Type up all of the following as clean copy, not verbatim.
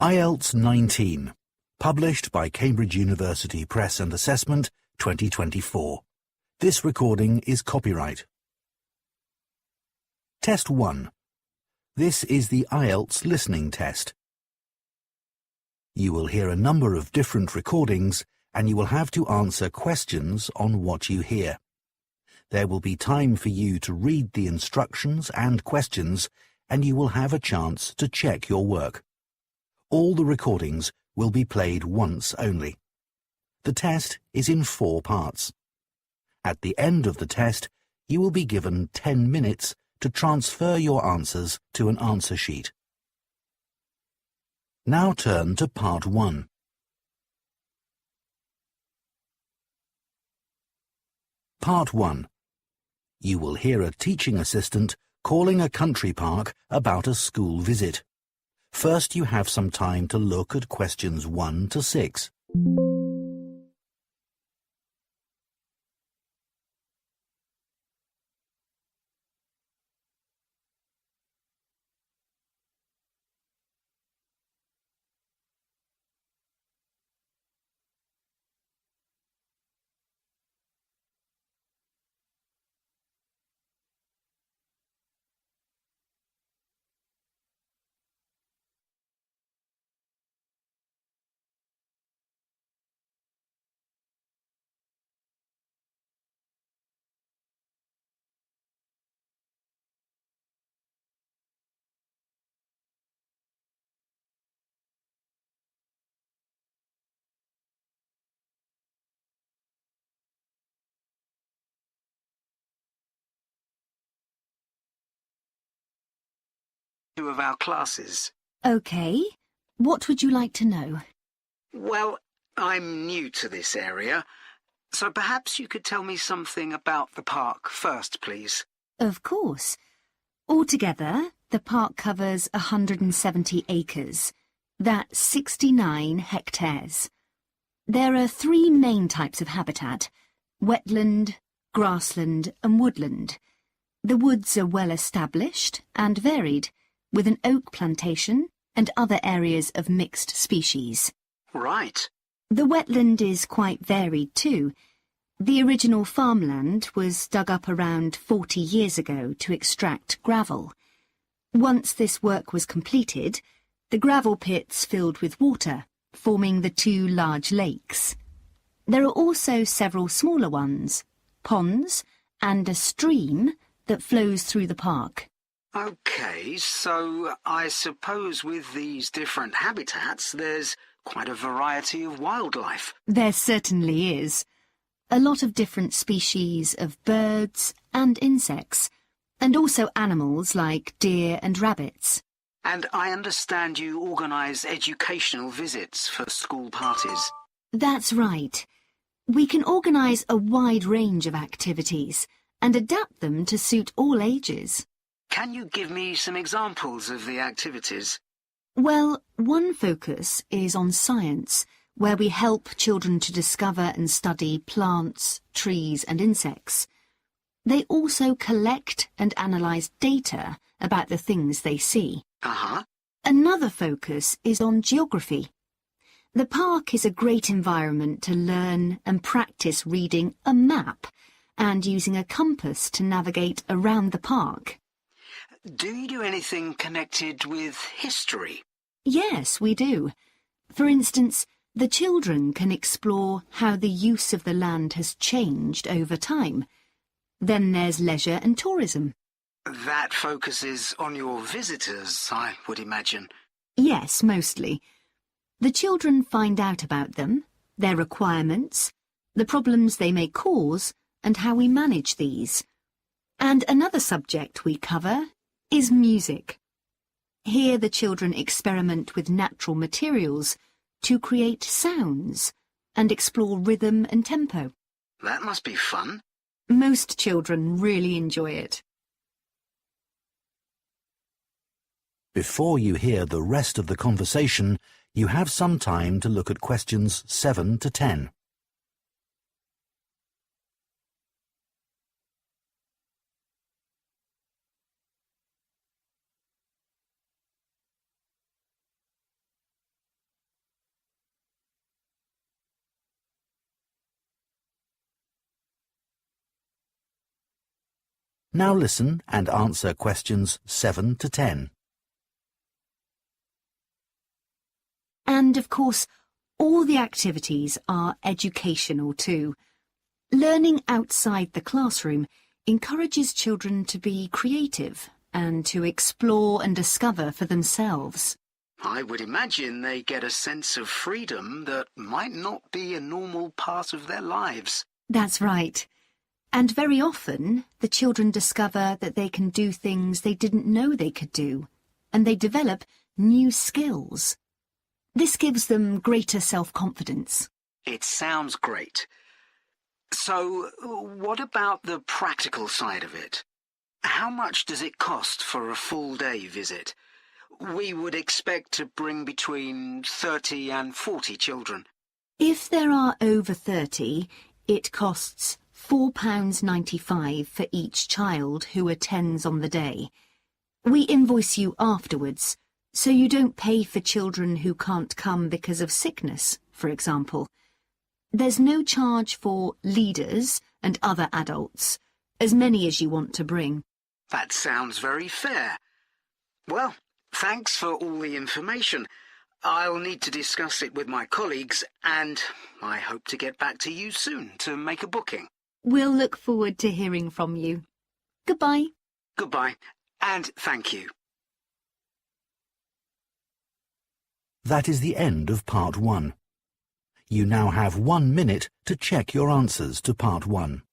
IELTS 19, published by Cambridge University Press and Assessment 2024. This recording is copyright. Test 1. This is the IELTS listening test. You will hear a number of different recordings and you will have to answer questions on what you hear. There will be time for you to read the instructions and questions and you will have a chance to check your work. All the recordings will be played once only. The test is in 4 parts. At the end of the test, you will be given 10 minutes to transfer your answers to an answer sheet. Now turn to Part 1. Part 1. You will hear a teaching assistant calling a country park about a school visit. First, you have some time to look at questions 1 to 6. Two of our classes. OK. What would you like to know? Well, I'm new to this area, so perhaps you could tell me something about the park first, please. Of course. Altogether, the park covers 170 acres. That's 69 hectares. There are 3 main types of habitat: wetland, grassland and woodland. The woods are well established and varied, with an oak plantation and other areas of mixed species. Right. The wetland is quite varied too. The original farmland was dug up around 40 years ago to extract gravel. Once this work was completed, the gravel pits filled with water, forming the 2 large lakes. There are also several smaller ones, ponds, and a stream that flows through the park. OK, so I suppose with these different habitats, there's quite a variety of wildlife. There certainly is. A lot of different species of birds and insects, and also animals like deer and rabbits. And I understand you organise educational visits for school parties. That's right. We can organise a wide range of activities and adapt them to suit all ages. Can you give me some examples of the activities? Well, one focus is on science, where we help children to discover and study plants, trees and insects. They also collect and analyse data about the things they see. Uh-huh. Another focus is on geography. The park is a great environment to learn and practice reading a map and using a compass to navigate around the park. Do you do anything connected with history? Yes, we do. For instance, the children can explore how the use of the land has changed over time. Then there's leisure and tourism. That focuses on your visitors, I would imagine. Yes, mostly. The children find out about them, their requirements, the problems they may cause, and how we manage these. And another subject we cover is music. Here the children experiment with natural materials to create sounds and explore rhythm and tempo. That must be fun. Most children really enjoy it. Before you hear the rest of the conversation, you have some time to look at questions 7 to 10. Now listen and answer questions 7 to 10. And, of course, all the activities are educational too. Learning outside the classroom encourages children to be creative and to explore and discover for themselves. I would imagine they get a sense of freedom that might not be a normal part of their lives. That's right. And very often, the children discover that they can do things they didn't know they could do, and they develop new skills. This gives them greater self-confidence. It sounds great. So, what about the practical side of it? How much does it cost for a full-day visit? We would expect to bring between 30 and 40 children. If there are over 30, it costs £4.95 for each child who attends on the day. We invoice you afterwards, so you don't pay for children who can't come because of sickness, for example. There's no charge for leaders and other adults, as many as you want to bring. That sounds very fair. Well, thanks for all the information. I'll need to discuss it with my colleagues, and I hope to get back to you soon to make a booking. We'll look forward to hearing from you. Goodbye. Goodbye, and thank you. That is the end of Part 1. You now have 1 minute to check your answers to Part 1.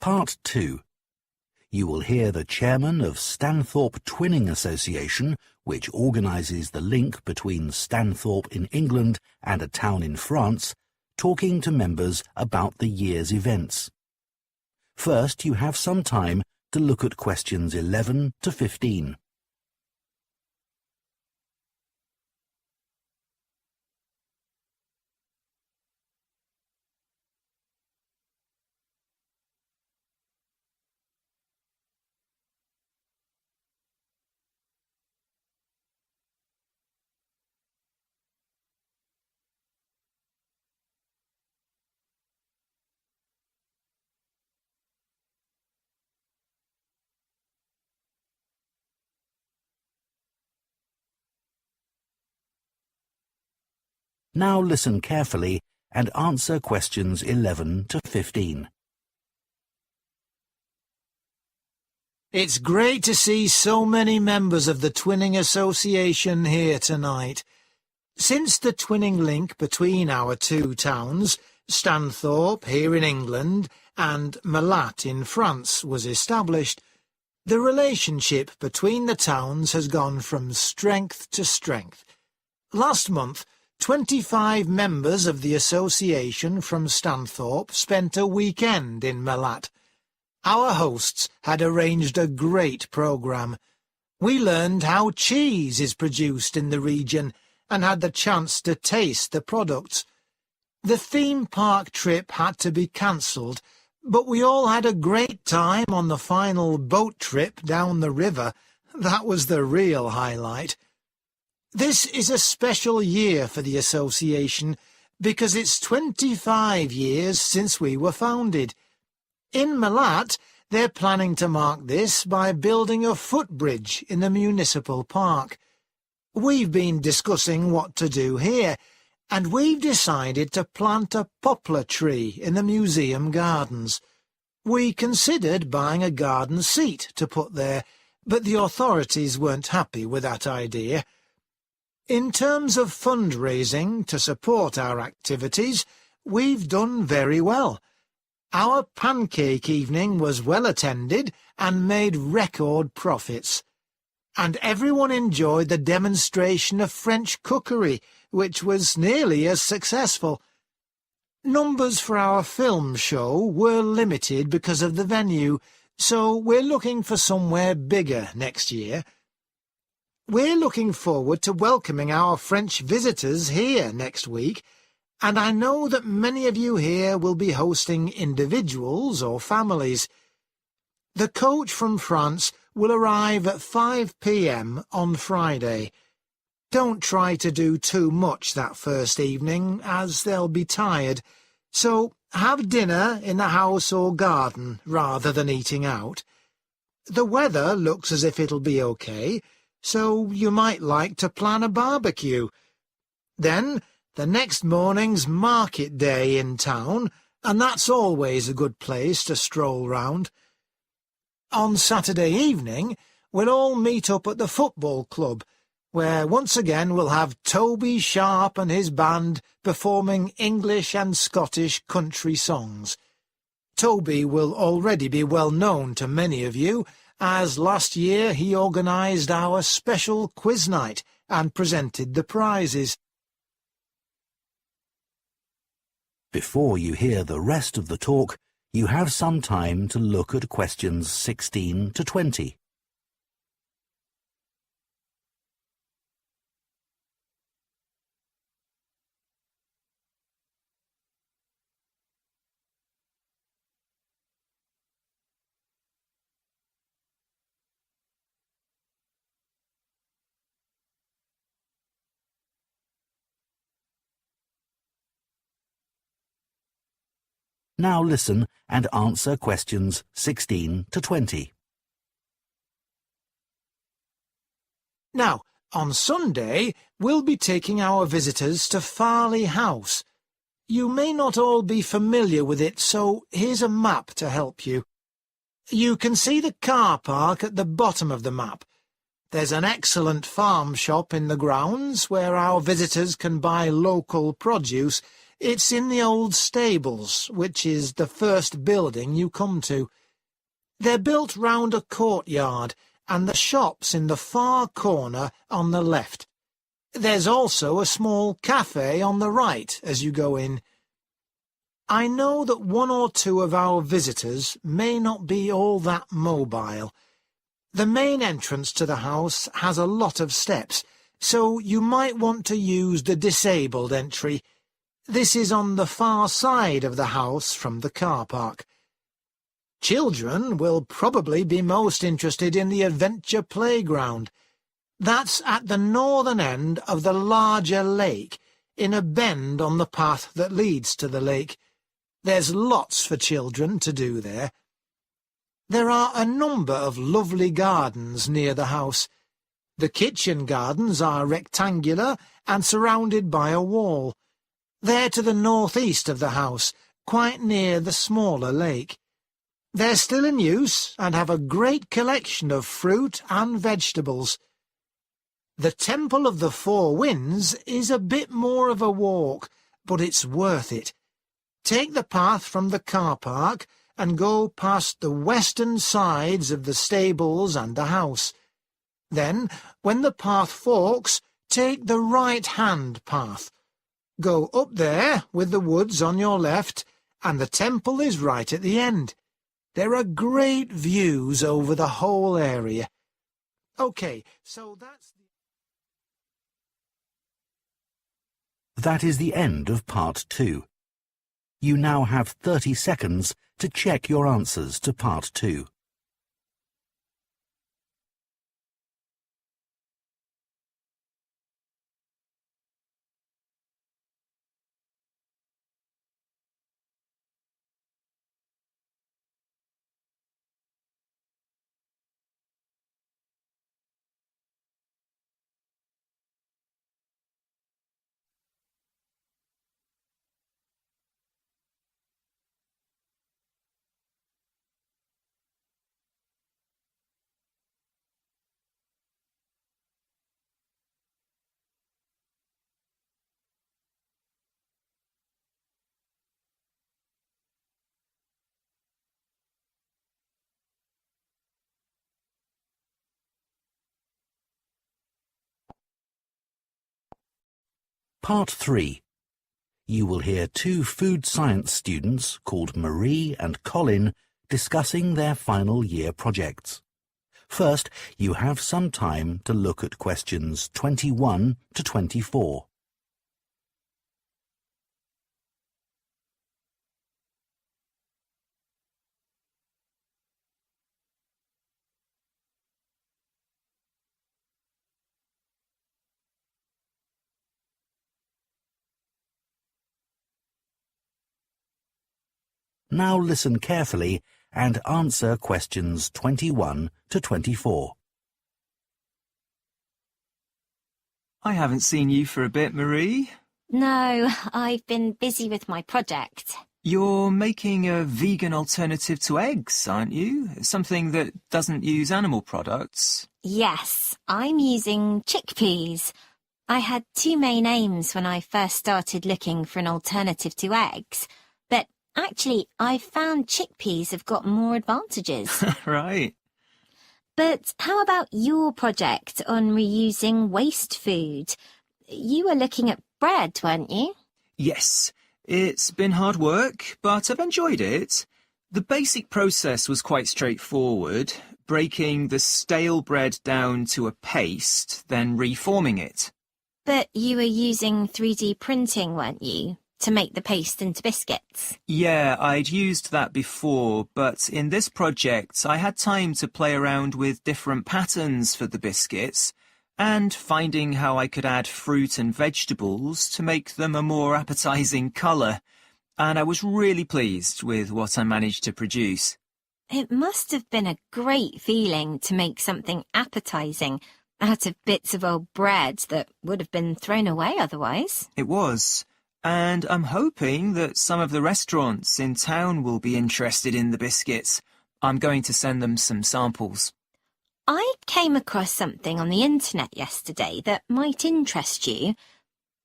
Part 2. You will hear the chairman of Stanthorpe Twinning Association, which organises the link between Stanthorpe in England and a town in France, talking to members about the year's events. First, you have some time to look at questions 11 to 15. Now listen carefully and answer questions 11 to 15. It's great to see so many members of the Twinning Association here tonight. Since the twinning link between our two towns, Stanthorpe here in England and Malat in France, was established, the relationship between the towns has gone from strength to strength. Last month, 25 members of the association from Stanthorpe spent a weekend in Malat. Our hosts had arranged a great programme. We learned how cheese is produced in the region and had the chance to taste the products. The theme park trip had to be cancelled, but we all had a great time on the final boat trip down the river. That was the real highlight. This is a special year for the association because it's 25 years since we were founded. In Malat, they're planning to mark this by building a footbridge in the municipal park. We've been discussing what to do here, and we've decided to plant a poplar tree in the museum gardens. We considered buying a garden seat to put there, but the authorities weren't happy with that idea. In terms of fundraising to support our activities, we've done very well. Our pancake evening was well attended and made record profits. And everyone enjoyed the demonstration of French cookery, which was nearly as successful. Numbers for our film show were limited because of the venue, so we're looking for somewhere bigger next year. We're looking forward to welcoming our French visitors here next week, and I know that many of you here will be hosting individuals or families. The coach from France will arrive at 5 p.m. on Friday. Don't try to do too much that first evening, as they'll be tired, so have dinner in the house or garden rather than eating out. The weather looks as if it'll be okay, so you might like to plan a barbecue. Then the next morning's market day in town, and that's always a good place to stroll round. On Saturday evening, we'll all meet up at the football club, where once again we'll have Toby Sharp and his band performing English and Scottish country songs. Toby will already be well known to many of you, as last year he organised our special quiz night and presented the prizes. Before you hear the rest of the talk, you have some time to look at questions 16 to 20. Now listen and answer questions 16 to 20. Now, on Sunday, we'll be taking our visitors to Farley House. You may not all be familiar with it, so here's a map to help you. You can see the car park at the bottom of the map. There's an excellent farm shop in the grounds where our visitors can buy local produce. It's in the old stables, which is the first building you come to. They're built round a courtyard, and the shop's in the far corner on the left. There's also a small cafe on the right as you go in. I know that one or two of our visitors may not be all that mobile. The main entrance to the house has a lot of steps, so you might want to use the disabled entry. This is on the far side of the house from the car park. Children will probably be most interested in the adventure playground. That's at the northern end of the larger lake, in a bend on the path that leads to the lake. There's lots for children to do there. There are a number of lovely gardens near the house. The kitchen gardens are rectangular and surrounded by a wall. They're to the northeast of the house, quite near the smaller lake. They're still in use and have a great collection of fruit and vegetables. The Temple of the Four Winds is a bit more of a walk, but it's worth it. Take the path from the car park and go past the western sides of the stables and the house. Then, when the path forks, take the right-hand path. Go up there with the woods on your left, and the temple is right at the end. There are great views over the whole area. OK, so that's... That is the end of part 2. You now have 30 seconds to check your answers to part 2. Part 3. You will hear two food science students called Marie and Colin discussing their final year projects. First, you have some time to look at questions 21 to 24. Now listen carefully and answer questions 21 to 24. I haven't seen you for a bit, Marie. No, I've been busy with my project. You're making a vegan alternative to eggs, aren't you? Something that doesn't use animal products. Yes, I'm using chickpeas. I had two main aims when I first started looking for an alternative to eggs, but actually I found chickpeas have got more advantages. Right. But how about your project on reusing waste food? You were looking at bread, weren't you? Yes, it's been hard work, but I've enjoyed it. The basic process was quite straightforward, breaking the stale bread down to a paste, then reforming it. But you were using 3D printing, weren't you, to make the paste into biscuits? Yeah, I'd used that before, but in this project I had time to play around with different patterns for the biscuits and finding how I could add fruit and vegetables to make them a more appetizing colour, and I was really pleased with what I managed to produce. It must have been a great feeling to make something appetizing out of bits of old bread that would have been thrown away otherwise. It was. And I'm hoping that some of the restaurants in town will be interested in the biscuits. I'm going to send them some samples. I came across something on the internet yesterday that might interest you.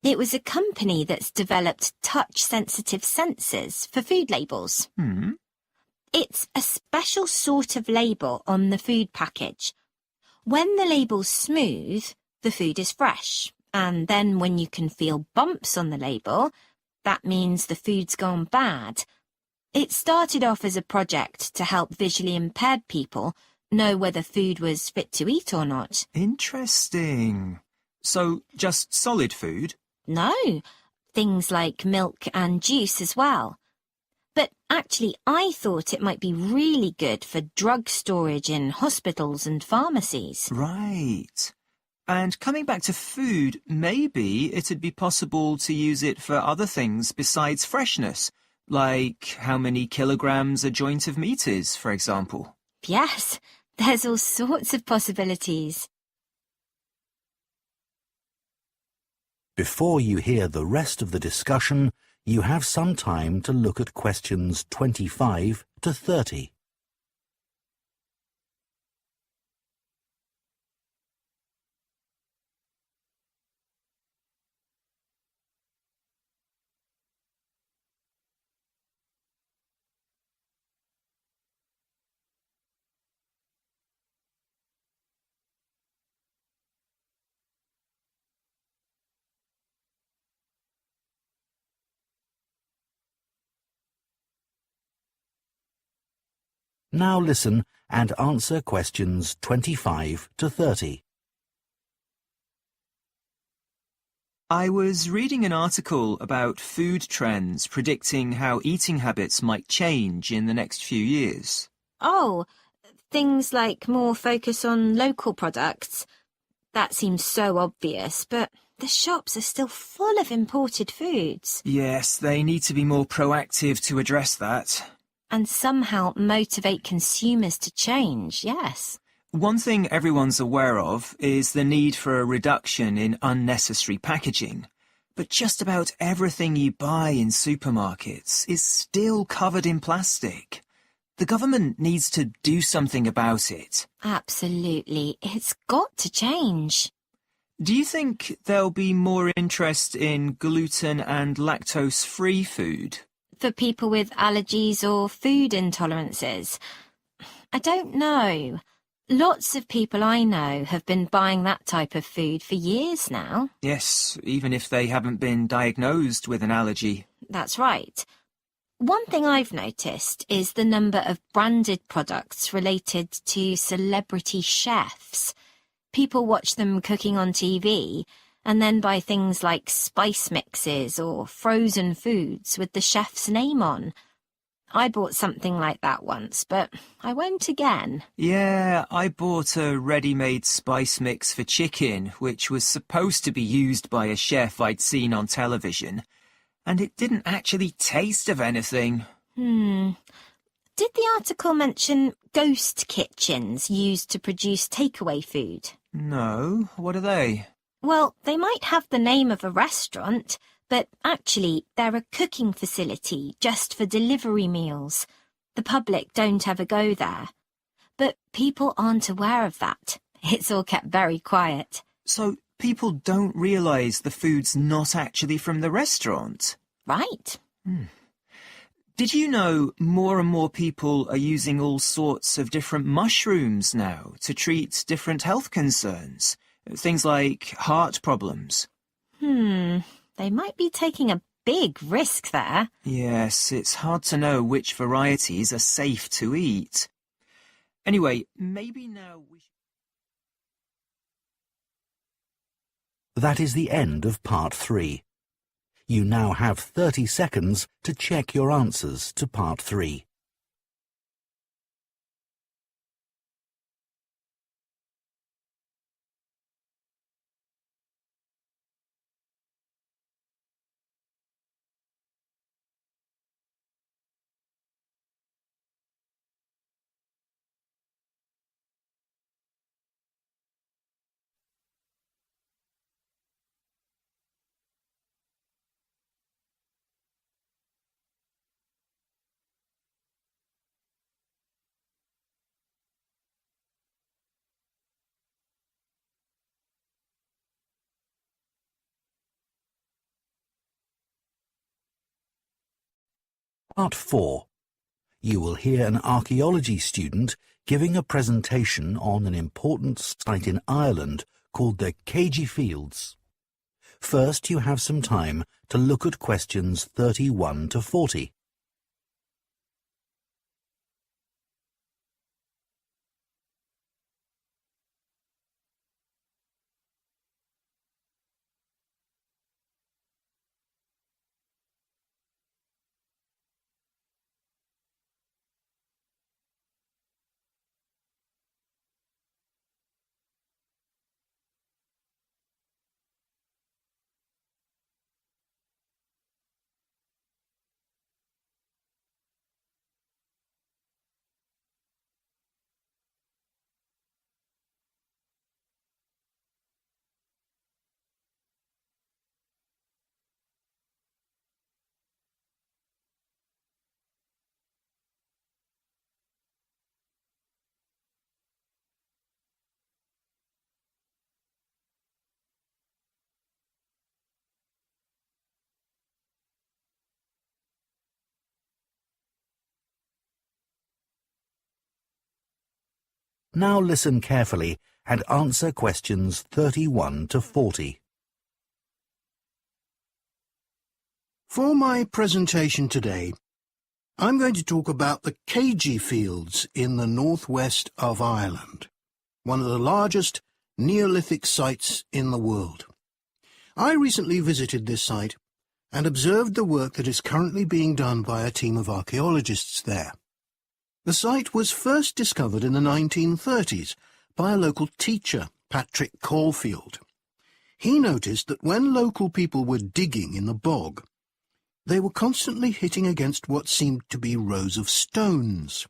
It was a company that's developed touch-sensitive sensors for food labels. It's a special sort of label on the food package. When the label's smooth, the food is fresh. And then when you can feel bumps on the label, that means the food's gone bad. It started off as a project to help visually impaired people know whether food was fit to eat or not. Interesting. So, just solid food? No, things like milk and juice as well. But actually, I thought it might be really good for drug storage in hospitals and pharmacies. Right. And coming back to food, maybe it'd be possible to use it for other things besides freshness, like how many kilograms a joint of meat is, for example. Yes, there's all sorts of possibilities. Before you hear the rest of the discussion, you have some time to look at questions 25 to 30. Now listen and answer questions 25 to 30. I was reading an article about food trends predicting how eating habits might change in the next few years. Oh, things like more focus on local products. That seems so obvious, but the shops are still full of imported foods. Yes, they need to be more proactive to address that. And somehow motivate consumers to change, yes. One thing everyone's aware of is the need for a reduction in unnecessary packaging. But just about everything you buy in supermarkets is still covered in plastic. The government needs to do something about it. Absolutely. It's got to change. Do you think there'll be more interest in gluten and lactose-free food? For people with allergies or food intolerances? I don't know. Lots of people I know have been buying that type of food for years now. Yes, even if they haven't been diagnosed with an allergy. That's right. One thing I've noticed is the number of branded products related to celebrity chefs. People watch them cooking on TV and then buy things like spice mixes or frozen foods with the chef's name on. I bought something like that once, but I won't again. Yeah, I bought a ready-made spice mix for chicken, which was supposed to be used by a chef I'd seen on television, and it didn't actually taste of anything. Did the article mention ghost kitchens used to produce takeaway food? No, what are they? Well, they might have the name of a restaurant, but actually they're a cooking facility just for delivery meals. The public don't ever go there. But people aren't aware of that. It's all kept very quiet. So people don't realise the food's not actually from the restaurant? Right. Did you know more and more people are using all sorts of different mushrooms now to treat different health concerns? Things like heart problems. They might be taking a big risk there. Yes, it's hard to know which varieties are safe to eat. Anyway, maybe now we should... That is the end of part 3. You now have 30 seconds to check your answers to part 3. Part 4. You will hear an archaeology student giving a presentation on an important site in Ireland called the Cagey Fields. First, you have some time to look at questions 31 to 40. Now listen carefully and answer questions 31 to 40. For my presentation today, I'm going to talk about the Cagey Fields in the northwest of Ireland, one of the largest Neolithic sites in the world. I recently visited this site and observed the work that is currently being done by a team of archaeologists there. The site was first discovered in the 1930s by a local teacher, Patrick Caulfield. He noticed that when local people were digging in the bog, they were constantly hitting against what seemed to be rows of stones.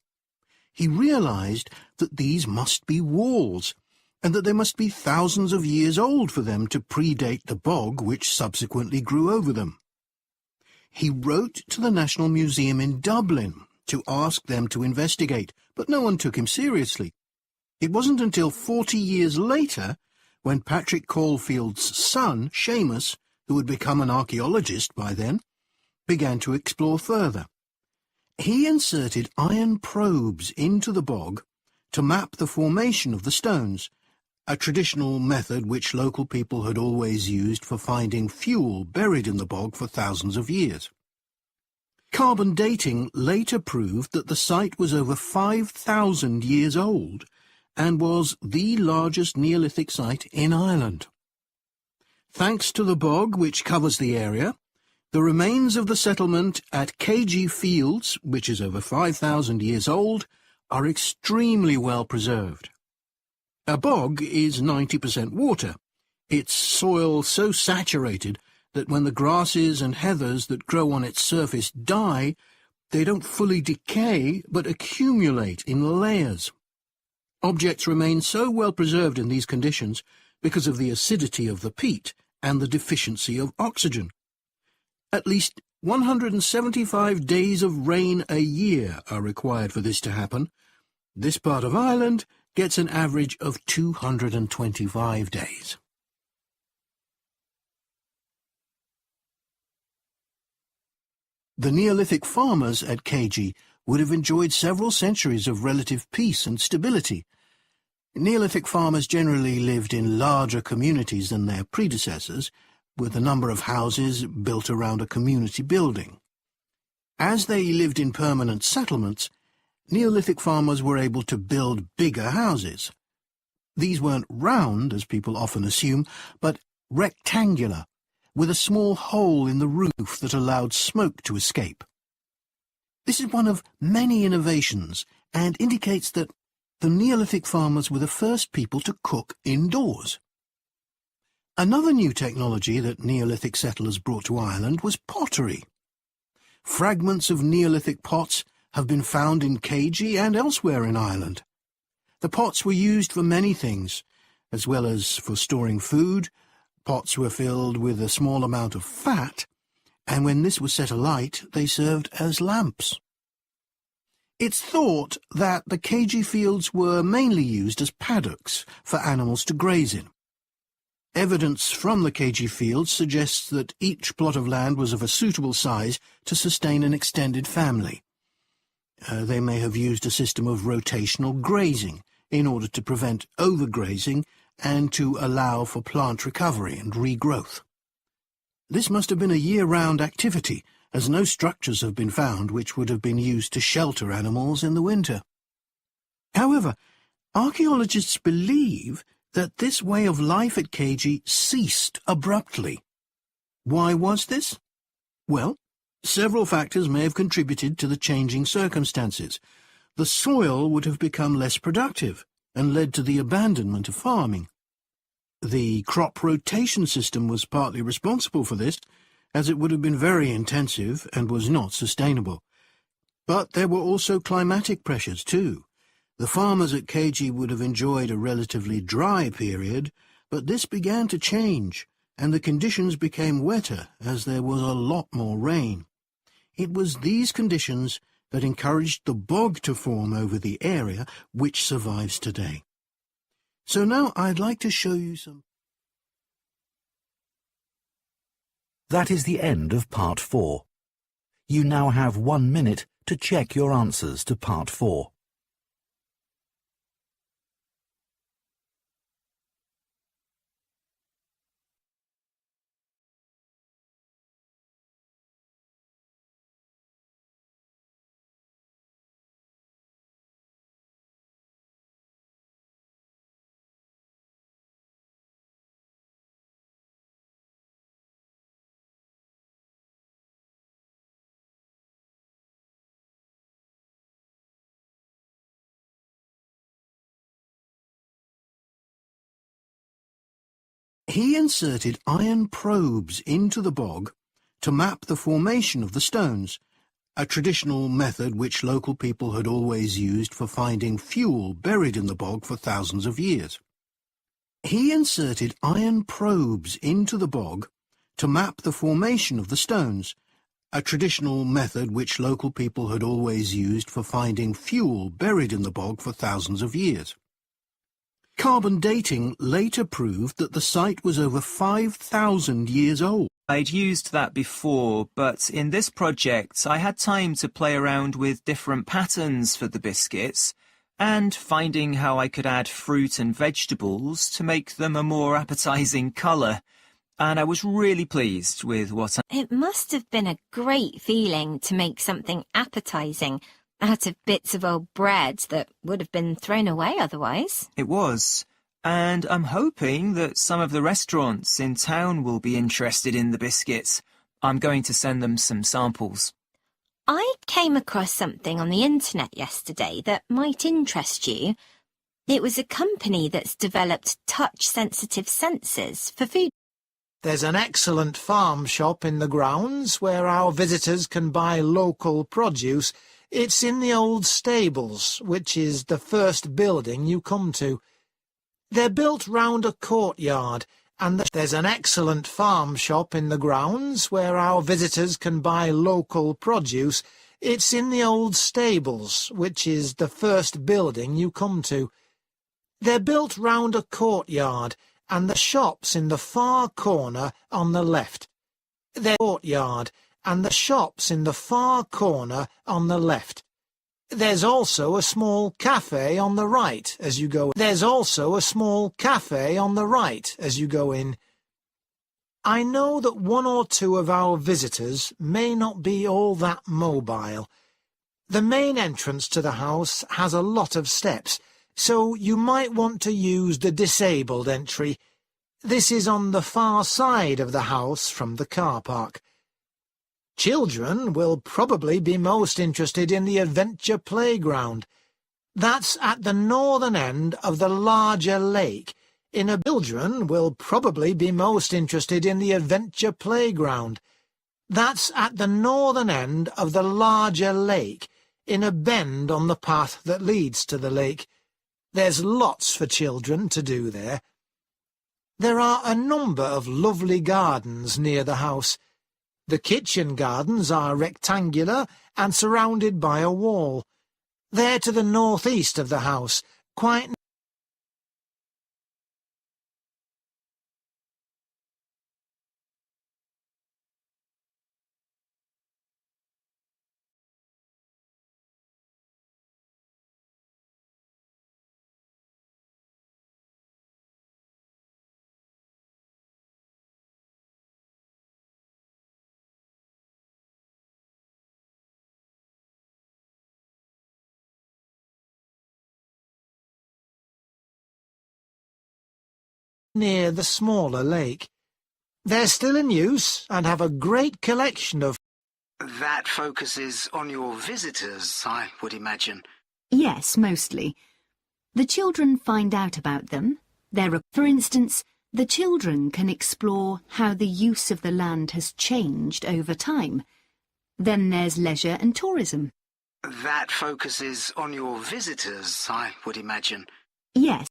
He realized that these must be walls, and that they must be thousands of years old for them to predate the bog which subsequently grew over them. He wrote to the National Museum in Dublin to ask them to investigate, but no one took him seriously. It wasn't until 40 years later, when Patrick Caulfield's son, Seamus, who had become an archaeologist by then, began to explore further. He inserted iron probes into the bog to map the formation of the stones, a traditional method which local people had always used for finding fuel buried in the bog for thousands of years. Carbon dating later proved that the site was over 5,000 years old and was the largest Neolithic site in Ireland. Thanks to the bog which covers the area, the remains of the settlement at KG Fields, which is over 5,000 years old, are extremely well preserved. A bog is 90% water, its soil so saturated that when the grasses and heathers that grow on its surface die, they don't fully decay but accumulate in layers. Objects remain so well preserved in these conditions because of the acidity of the peat and the deficiency of oxygen. At least 175 days of rain a year are required for this to happen. This part of Ireland gets an average of 225 days. The Neolithic farmers at KG would have enjoyed several centuries of relative peace and stability. Neolithic farmers generally lived in larger communities than their predecessors, with a number of houses built around a community building. As they lived in permanent settlements, Neolithic farmers were able to build bigger houses. These weren't round, as people often assume, but rectangular, with a small hole in the roof that allowed smoke to escape. This is one of many innovations and indicates that the Neolithic farmers were the first people to cook indoors. Another new technology that Neolithic settlers brought to Ireland was pottery. Fragments of Neolithic pots have been found in KG and elsewhere in Ireland. The pots were used for many things, as well as for storing food. Pots were filled with a small amount of fat, and when this was set alight, they served as lamps. It's thought that the KG fields were mainly used as paddocks for animals to graze in. Evidence from the KG fields suggests that each plot of land was of a suitable size to sustain an extended family. They may have used a system of rotational grazing in order to prevent overgrazing and to allow for plant recovery and regrowth. This must have been a year-round activity, as no structures have been found which would have been used to shelter animals in the winter. However, archaeologists believe that this way of life at KG ceased abruptly. Why was this? Well, several factors may have contributed to the changing circumstances. The soil would have become less productive and led to the abandonment of farming. The crop rotation system was partly responsible for this, as it would have been very intensive and was not sustainable. But there were also climatic pressures too. The farmers at KG would have enjoyed a relatively dry period, but this began to change, and the conditions became wetter as there was a lot more rain. It was these conditions that encouraged the bog to form over the area, which survives today. So now I'd like to show you some... That is the end of Part 4. You now have 1 minute to check your answers to Part 4. He inserted iron probes into the bog to map the formation of the stones, a traditional method which local people had always used for finding fuel buried in the bog for thousands of years. He inserted iron probes into the bog to map the formation of the stones, a traditional method which local people had always used for finding fuel buried in the bog for thousands of years. Carbon dating later proved that the site was over 5,000 years old. I'd used that before, but in this project I had time to play around with different patterns for the biscuits and finding how I could add fruit and vegetables to make them a more appetizing colour. And I was really pleased with what It must have been a great feeling to make something appetizing out of bits of old bread that would have been thrown away otherwise. it was. And I'm hoping that some of the restaurants in town will be interested in the biscuits. I'm going to send them some samples. I came across something on the internet yesterday that might interest you. It was a company that's developed touch-sensitive sensors for food. There's an excellent farm shop in the grounds where our visitors can buy local produce. It's in the old stables, which is the first building you come to. They're built round a courtyard, and there's an excellent farm shop in the grounds where our visitors can buy local produce. It's in the old stables, which is the first building you come to. They're built round a courtyard, and the shop's in the far corner on the left. Their courtyard, and the shop's in the far corner on the left. There's also a small cafe on the right as you go. There's also a small cafe on the right as you go in. I know that one or two of our visitors may not be all that mobile. The main entrance to the house has a lot of steps, so you might want to use the disabled entry. This is on the far side of the house from the car park. Children will probably be most interested in the adventure playground. That's at the northern end of the larger lake. Children will probably be most interested in the adventure playground. That's at the northern end of the larger lake, in a bend on the path that leads to the lake. There's lots for children to do there. There are a number of lovely gardens near the house. The kitchen gardens are rectangular and surrounded by a wall. They're to the northeast of the house, quite near the smaller lake. They're still in use and have a great collection of... That focuses on your visitors, I would imagine. Yes, mostly. The children find out about them. For instance, the children can explore how the use of the land has changed over time. Then there's leisure and tourism. That focuses on your visitors, I would imagine. Yes.